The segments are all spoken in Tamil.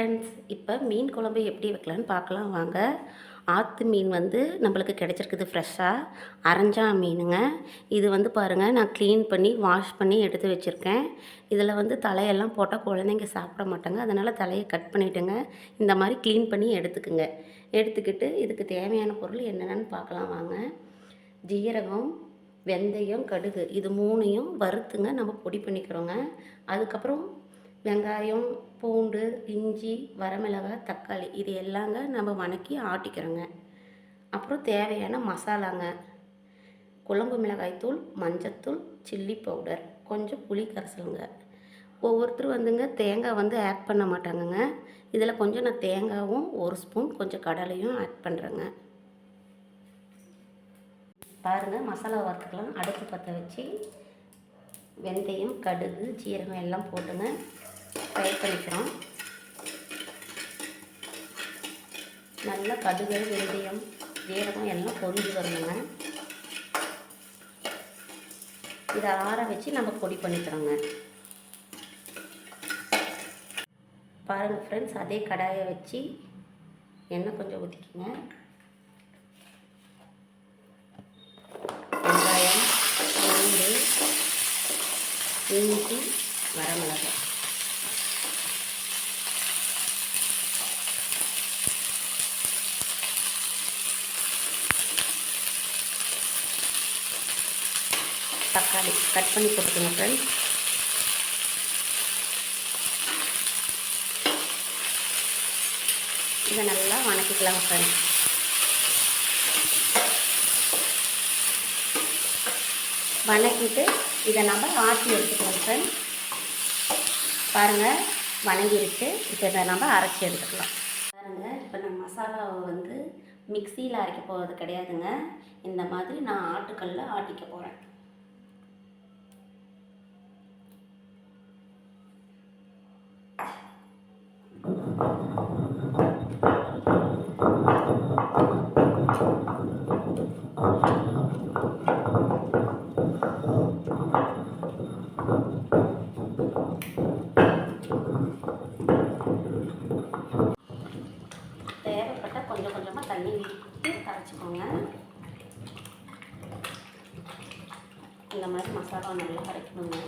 ஃப்ரெண்ட்ஸ், இப்போ மீன் குழம்பு எப்படி வைக்கலான்னு பார்க்கலாம் வாங்க. ஆற்று மீன் வந்து நம்மளுக்கு கிடச்சிருக்குது ஃப்ரெஷ்ஷாக. அரஞ்சா மீனுங்க. இது வந்து பாருங்கள், நான் க்ளீன் பண்ணி வாஷ் பண்ணி எடுத்து வச்சுருக்கேன். இதில் வந்து தலையெல்லாம் போட்டால் குழந்தைங்க சாப்பிட மாட்டாங்க, அதனால் தலையை கட் பண்ணிவிட்டுங்க. இந்த மாதிரி க்ளீன் பண்ணி எடுத்துக்குங்க. எடுத்துக்கிட்டு இதுக்கு தேவையான பொருள் என்னென்னு பார்க்கலாம் வாங்க. ஜீரகம், வெந்தயம், கடுகு இது மூணையும் வறுத்துங்க நம்ம பொடி பண்ணிக்கிறோங்க. அதுக்கப்புறம் வெங்காயம், பூண்டு, இஞ்சி, வரமிளகாய், தக்காளி இது எல்லாங்க நம்ம வணக்கி ஆட்டிக்கிறோங்க. அப்புறம் தேவையான மசாலாங்க, குழம்பு மிளகாய்த்தூள், மஞ்சத்தூள், சில்லி பவுடர், கொஞ்சம் புளி கரைசலுங்க. ஒவ்வொருத்தரும் வந்துங்க தேங்காய் வந்து ஆட் பண்ண மாட்டாங்கங்க. இதில் கொஞ்சம் நான் தேங்காயும் 1 ஸ்பூன் கொஞ்சம் கடலையும் ஆட் பண்ணுறேங்க. பாருங்கள், மசாலா வறுத்துக்கலாம். அடுப்பு பற்ற வச்சு வெந்தயம், கடுகு, ஜீரகம் எல்லாம் போட்டுங்க ஃப்ரை பண்ணிக்கிறோம். நல்லா கடுகு, வெந்தயம், ஜீரகம் எல்லாம் பொரிஞ்சு வரணுங்க. இதை ஆற வச்சு நம்ம பொடி பண்ணிக்கிறோங்க. பாருங்கள் ஃப்ரெண்ட்ஸ், அதே கடாயை வச்சு எண்ணெய் கொஞ்சம் ஊற்றிக்கிங்க. வெங்காயம், பூண்டு, இஞ்சி, வரமிளகாய் தக்காளி கட் பண்ணி போட்டுக்கோங்க ஃப்ரெண்ட்ஸ். இதை நல்லா வணக்கிக்கலாம் ஃப்ரெண்ட்ஸ். வணக்கிட்டு இதை நம்ம ஆட்டி எடுத்துக்கலாம் ஃப்ரெண்ட்ஸ். பாருங்கள், வணங்கிருச்சு. இப்போ இதை நம்ம அரைச்சி எடுத்துக்கலாம். பாருங்கள், இப்போ நான் மசாலாவை வந்து மிக்சியில் அரைக்க போகிறது கிடையாதுங்க. இந்த மாதிரி நான் ஆட்டுக்கல்ல ஆட்டிக்க போகிறேன். தேவைப்பட்ட கொஞ்சம் கொஞ்சமாக தண்ணி விட்டு கரைச்சிக்கோங்க. இந்த மாதிரி மசாலா நல்லா கரைக்கணுங்க.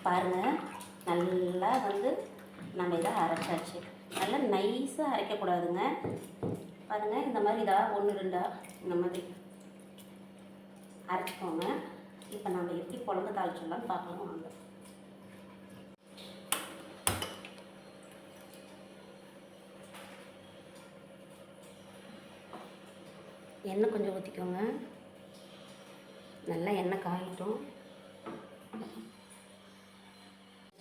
பாருங்கள், நல்லா வந்து நம்ம இதை அரைச்சாச்சு. நல்லா நைஸாக அரைக்கக்கூடாதுங்க. பாருங்கள், இந்த மாதிரி இதாக 1 2 இந்த மாதிரி அரைச்சிக்கோங்க. இப்போ நம்ம எப்படி குழம்பு தாளிச்சிடலான்னு பார்க்கலாம் வாங்க. எண்ணெய் கொஞ்சம் ஊற்றிக்கோங்க. நல்லா எண்ணெய் காயட்டும்.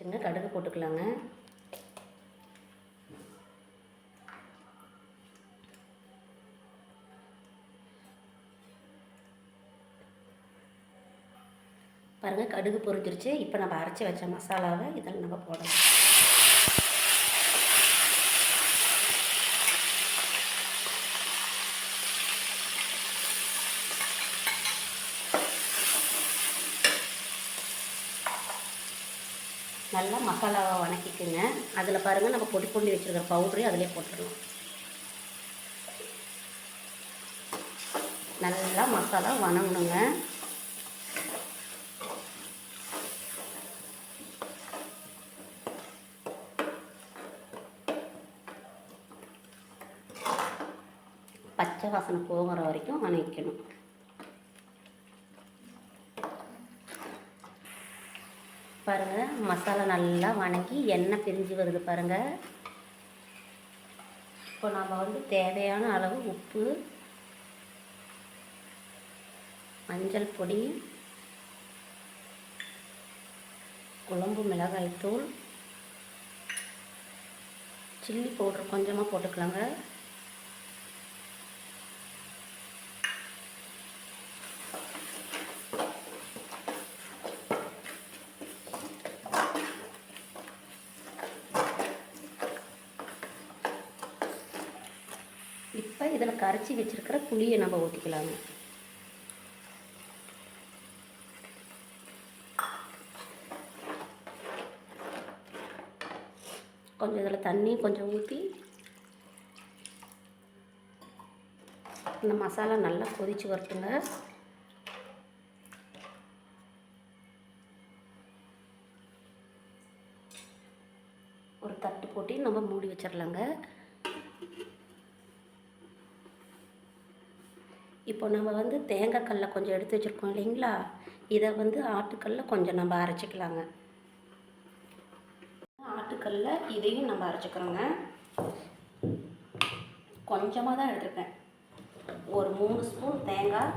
சின்ன கடுகு போட்டுக்கலாங்க. பாருங்கள், கடுகு பொரிஞ்சிருச்சு. இப்போ நம்ம அரைச்சி வச்ச மசாலாவை இதில் நம்ம போடலாம். நல்லா மசாலாவை வணக்கிக்குங்க. அதில் பாருங்கள், நம்ம பொடி பண்ணி வச்சுருக்கிற பவுடரையும் அதிலே போட்டுடலாம். நல்லா மசாலா வணங்கணுங்க. பச்சை வாசனை போகிற வரைக்கும் வணக்கணும். பாருங்கள், மசாலா நல்லா வணங்கி எண்ணெய் பிரிஞ்சு வருது பாருங்கள். இப்போ நம்ம வந்து தேவையான அளவு உப்பு, மஞ்சள் பொடி, குழம்பு மிளகாய்த்தூள், சில்லி பவுடர் கொஞ்சமாக போட்டுக்கலாங்க. இப்போ இதில் கரைச்சி வச்சுருக்கிற புளியை நம்ம ஊற்றிக்கலாங்க. கொஞ்சம் இதில் தண்ணி கொஞ்சம் ஊற்றி இந்த மசாலா நல்லா கொதித்து வரட்டுங்க. ஒரு தட்டு போட்டு நம்ம மூடி வச்சிடலாங்க. இப்போ நம்ம வந்து தேங்காய் கல்லை கொஞ்சம் எடுத்து வச்சுருக்கோம் இல்லைங்களா, இதை வந்து ஆட்டுக்கல்ல கொஞ்சம் நம்ம அரைச்சிக்கலாங்க. ஆட்டுக்கல்ல இதையும் நம்ம அரைச்சிக்கிறோங்க. கொஞ்சமாக தான் எடுத்துருக்கேன். ஒரு 3 ஸ்பூன் தேங்காய்,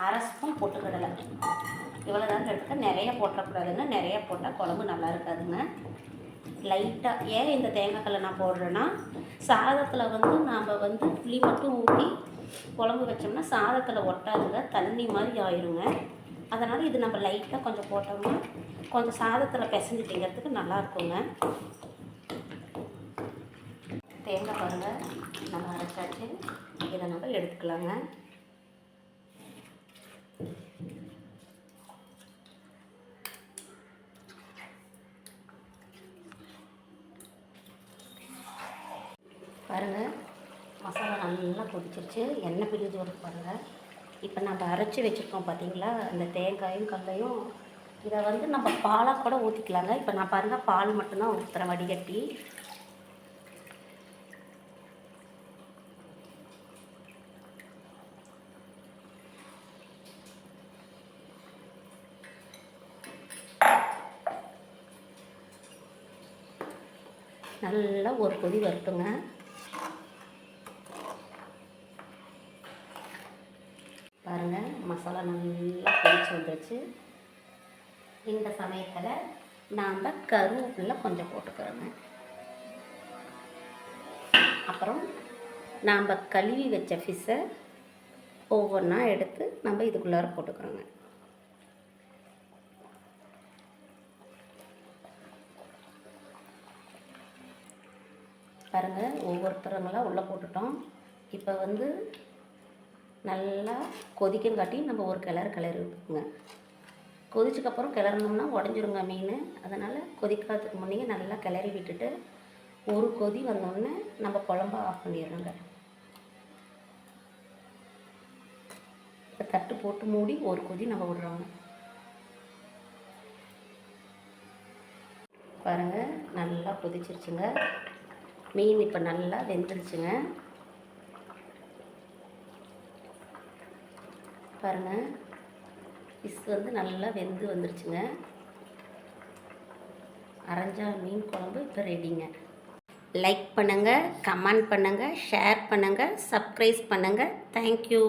1/2 ஸ்பூன் பொட்டுக்கடலை, இவ்வளோ தாங்க எடுத்துக்க. நிறைய போட்டக்கூடாதுங்க. நிறைய போட்டால் குழம்பு நல்லா இருக்காதுங்க. லைட்டாக ஏன் இந்த தேங்காய் கல்லை நான் போடுறேன்னா, சாதத்தில் வந்து நாம் வந்து புளி மட்டும் ஊற்றி குழம்பு வச்சோம்னா சாதத்தில் ஒட்டாதுங்க, தண்ணி மாதிரி ஆயிருங்க. அதனால் இது நம்ம லைட்டாக கொஞ்சம் போட்டோம்னா கொஞ்சம் சாதத்தில் பிசைஞ்சு திங்கிறதுக்கு நல்லாயிருக்குங்க. தேங்காய் பாருங்கள் நம்ம அரைச்சாச்சு. இதை நம்ம எடுத்துக்கலாங்க. பாருங்கள் மசாலா நல்லா கொதிச்சிருச்சு, எண்ணெய் பிரிஞ்சு வருது பாருங்கள். இப்போ நம்ம அரைச்சி வச்சுருக்கோம் பார்த்தீங்களா, இந்த தேங்காயும் கல்லையும் இதை வந்து நம்ம பாலாக கூட ஊற்றிக்கலாங்க. இப்போ நான் பாருங்கள் பால் மட்டும்தான் ஊற்றுறேன் வடிகட்டி. நல்லா ஒரு கொதி வரட்டுங்க. பாருங்கள் மசாலா நல்லா கொதிச்சு வந்துடுச்சு. இந்த சமயத்தில் நாம் கருவேப்பிலை கொஞ்சம் போட்டுக்கிறோங்க. அப்புறம் நாம் கழுவி வச்ச ஃபிஷ்ஷை ஒவ்வொன்றா எடுத்து நம்ம இதுக்குள்ளார போட்டுக்கிறோங்க. பாருங்கள் ஒவ்வொருத்தரங்களாம் உள்ளே போட்டுட்டோம். இப்போ வந்து நல்லா கொதிக்கங்காட்டி நம்ம ஒரு கிளறு விட்டுக்குங்க. கொதிச்சக்கப்புறம் கிளறணும்னா உடஞ்சிருங்க மீன். அதனால் கொதிக்காததுக்கு முன்னே நல்லா கிளறி விட்டுட்டு ஒரு கொதி வந்தோடனே நம்ம குழம்ப ஆஃப் பண்ணிடுறோங்க. இப்போ தட்டு போட்டு மூடி ஒரு கொதி நம்ம விடுறோங்க. பாருங்கள் நல்லா கொதிச்சிருச்சுங்க. மீன் இப்போ நல்லா வெந்துருச்சுங்க. பாருங்கள் ஃபிஷ் வந்து நல்லா வெந்து வந்துருச்சுங்க. அரைஞ்சா மீன் குழம்பு இப்போ ரெடிங்க. லைக் பண்ணுங்கள், கமெண்ட் பண்ணுங்கள், ஷேர் பண்ணுங்கள், சப்ஸ்கிரைப் பண்ணுங்கள். தேங்க்யூ.